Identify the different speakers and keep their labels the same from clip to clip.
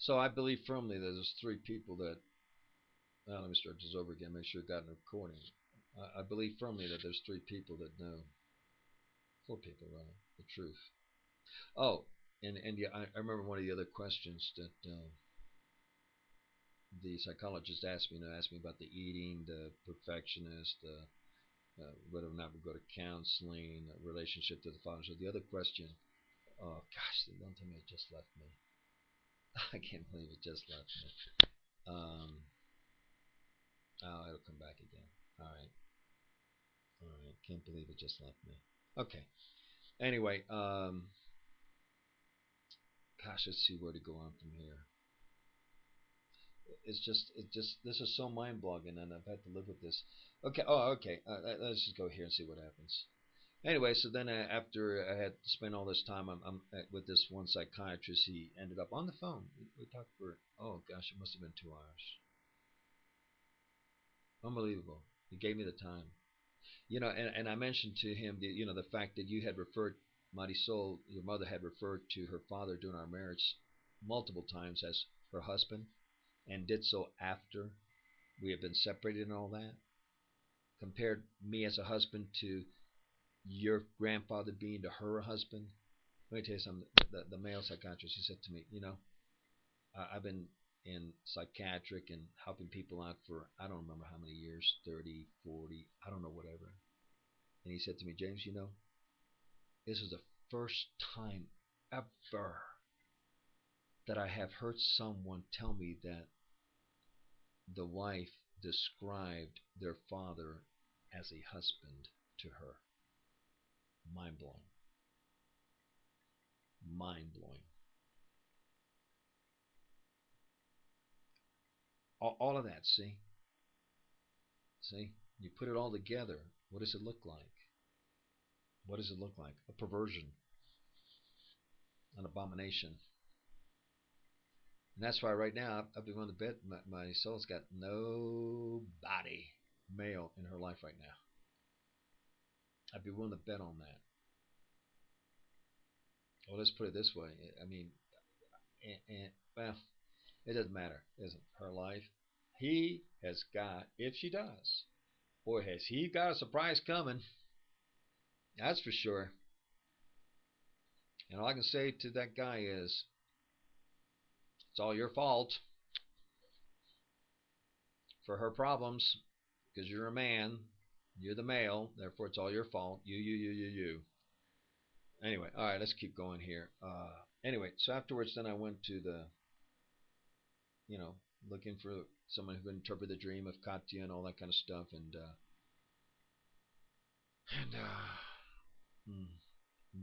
Speaker 1: So I believe firmly that there's three people that. Now let me start this over again. Make sure I got a recording. I believe firmly that there's three people that know, four people rather, the truth. Oh, and yeah, I remember one of the other questions that the psychologist asked me. You know, asked me about the eating, the perfectionist, whether or not we go to counseling, relationship to the father. So the other question, oh gosh, don't tell me it just left me. I can't believe it just left me. Um, oh, it'll come back again. All right, all right. Can't believe it just left me. Okay. Anyway, gosh, let's see where to go on from here. This is so mind blogging, and I've had to live with this. Okay. Oh, okay. Let's just go here and see what happens. Anyway, so then after I had spent all this time, I'm with this one psychiatrist. He ended up on the phone. We talked for, oh gosh, it must have been 2 hours. Unbelievable. He gave me the time. And I mentioned to him the fact that you had referred Marisol, your mother had referred to her father during our marriage multiple times as her husband, and did so after we had been separated and all that. Compared me as a husband to your grandfather being to her husband. Let me tell you something. The male psychiatrist, he said to me, I've been in psychiatric and helping people out for I don't remember how many years, 30, 40, I don't know, whatever. And he said to me, James, this is the first time ever that I have heard someone tell me that the wife described their father as a husband to her. Mind blowing. Mind blowing. All of that, see? See? You put it all together. What does it look like? What does it look like? A perversion, an abomination. And that's why right now I've been on the bed. My soul's got nobody male in her life right now. I'd be willing to bet on that. Well, let's put it this way. I mean, well, it doesn't matter, isn't her life? He has got, if she does, boy, has he got a surprise coming. That's for sure. And all I can say to that guy is, it's all your fault for her problems because you're a man. You're the male. Therefore, it's all your fault. You. Anyway, all right, let's keep going here. Anyway, so afterwards, then I went to you know, looking for someone who could interpret the dream of Katya and all that kind of stuff. And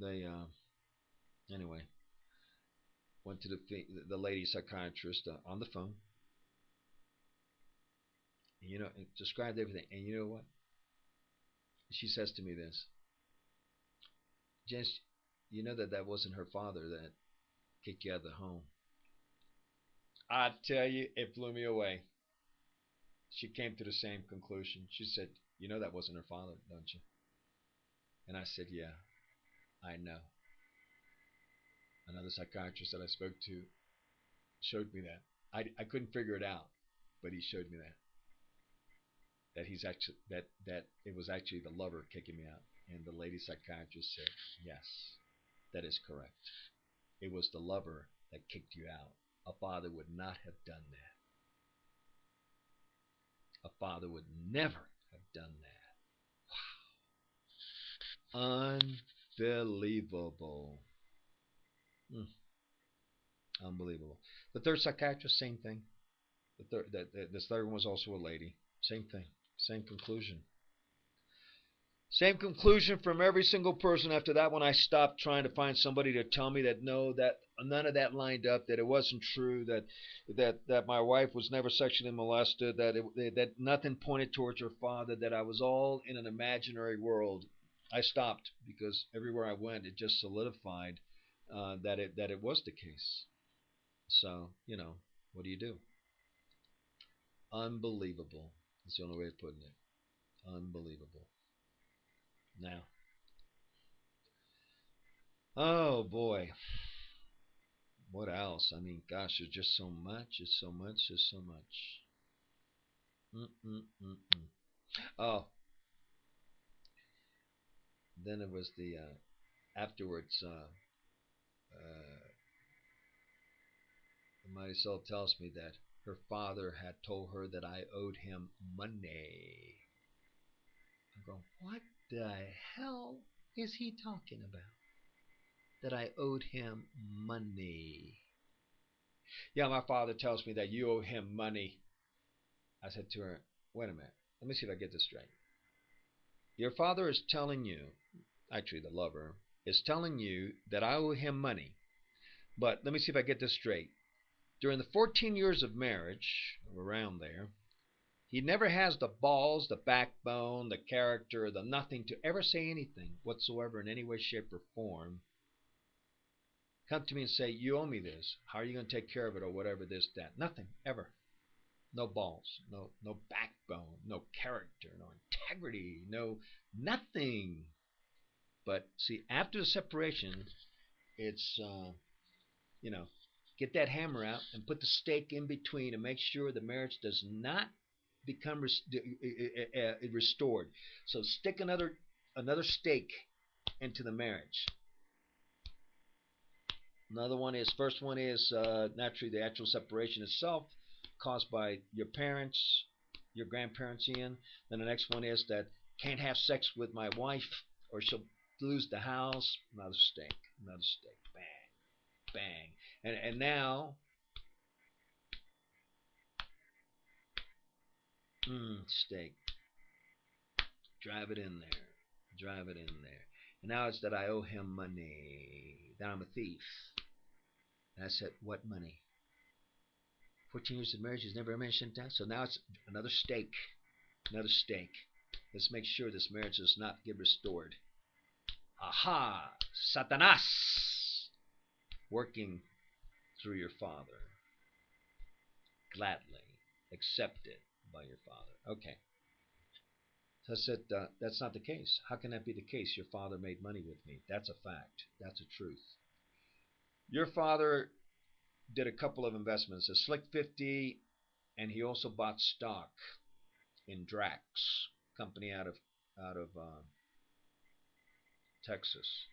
Speaker 1: they, anyway, went to the lady psychiatrist on the phone. And described everything. And you know what? She says to me this, Jens, you know that wasn't her father that kicked you out of the home. I tell you, it blew me away. She came to the same conclusion. She said, you know that wasn't her father, don't you? And I said, yeah, I know. Another psychiatrist that I spoke to showed me that. I couldn't figure it out, but he showed me that he's actually that it was actually the lover kicking me out. And the lady psychiatrist said, yes, that is correct. It was the lover that kicked you out. A father would not have done that. A father would never have done that. Unbelievable. Mm, unbelievable. The third psychiatrist, same thing. This third one was also a lady. Same thing. Same conclusion. Same conclusion from every single person. After that one, I stopped trying to find somebody to tell me that no, that none of that lined up, that it wasn't true, that my wife was never sexually molested, that nothing pointed towards her father, that I was all in an imaginary world. I stopped because everywhere I went, it just solidified that it was the case. So what do you do? Unbelievable. That's the only way of putting it. Unbelievable. Now, oh boy. What else? I mean, gosh, there's just so much. It's so much. There's so much. Mm-mm-mm-mm. Oh, then it was the afterwards. Uh, Marisol tells me that her father had told her that I owed him money. I go, what the hell is he talking about? That I owed him money. Yeah, my father tells me that you owe him money. I said to her, wait a minute. Let me see if I get this straight. Your father is telling you, actually the lover, is telling you that I owe him money. But let me see if I get this straight. During the 14 years of marriage, around there, he never has the balls, the backbone, the character, the nothing to ever say anything whatsoever in any way, shape, or form. Come to me and say, you owe me this. How are you going to take care of it or whatever, this, that? Nothing, ever. No balls, no backbone, no character, no integrity, no nothing. But see, after the separation, it's you know, get that hammer out and put the stake in between and make sure the marriage does not become restored. So stick another stake into the marriage. Another one is first one is naturally the actual separation itself, caused by your parents, your grandparents, Ian. Then the next one is that can't have sex with my wife or she'll lose the house. Another stake, another stake, bang, bang, and now stake, drive it in there, drive it in there. And now it's that I owe him money, that I'm a thief. And I said, what money? 14 years of marriage, he's never mentioned that. So now it's another stake, another stake. Let's make sure this marriage does not get restored. Aha! Satanas! Working through your father. Gladly accepted by your father. Okay. So I said, that's not the case. How can that be the case? Your father made money with me. That's a fact. That's a truth. Your father did a couple of investments, a Slick 50, and he also bought stock in Drax, company out of Texas.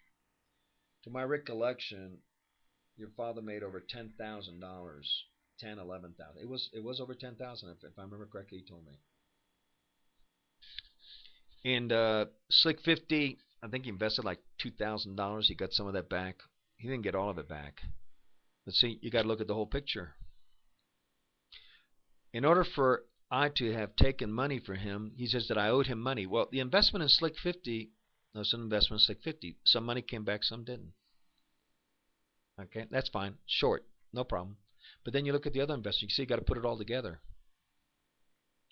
Speaker 1: To my recollection, your father made over $10,000, 10, 11,000. It was over 10,000 if I remember correctly. He told me. And Slick 50, I think he invested like $2,000. He got some of that back. He didn't get all of it back. But see, you got to look at the whole picture. In order for I to have taken money for him, he says that I owed him money. Well, the investment in Slick 50, no, some investment in Slick 50. Some money came back, some didn't. Okay, that's fine. Short, no problem. But then you look at the other investment. You see, you got to put it all together.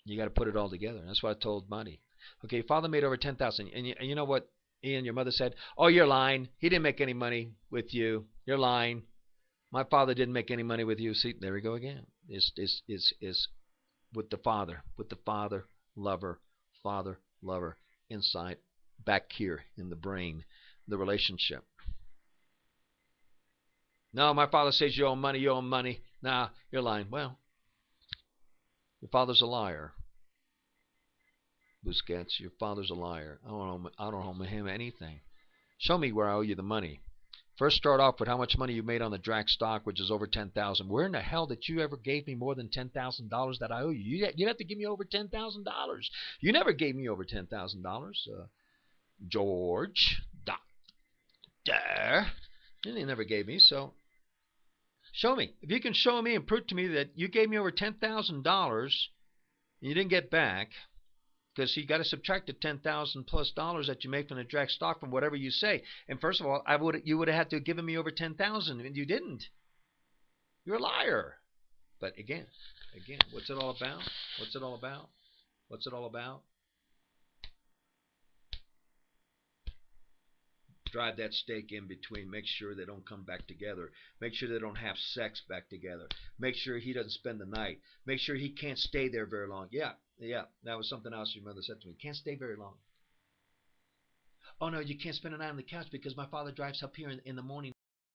Speaker 1: You got to put it all together. That's what I told Monty. Okay, father made over 10,000, and you know what? Ian, your mother said, "Oh, you're lying. He didn't make any money with you. You're lying. My father didn't make any money with you." See, there we go again. Is with the father lover inside, back here in the brain, the relationship. No, my father says you owe money. You owe money. Nah, you're lying. Well, your father's a liar. Busquets, your father's a liar. I don't owe him anything. Show me where I owe you the money. First, start off with how much money you made on the Drac stock, which is over 10,000. Where in the hell did you ever give me more than $10,000 that I owe you? You'd have to give me over $10,000. You never gave me over $10,000, George. Doctor. You never gave me. So show me. If you can show me and prove to me that you gave me over $10,000 and you didn't get back, because you got to subtract the $10,000+ that you make from the Drac stock from whatever you say. And first of all, you would have had to have given me over 10,000, and you didn't. You're a liar. But again, what's it all about? What's it all about? What's it all about? Drive that stake in between. Make sure they don't come back together. Make sure they don't have sex back together. Make sure he doesn't spend the night. Make sure he can't stay there very long. Yeah, that was something else your mother said to me. Can't stay very long. Oh no, you can't spend the night on the couch because my father drives up here in the morning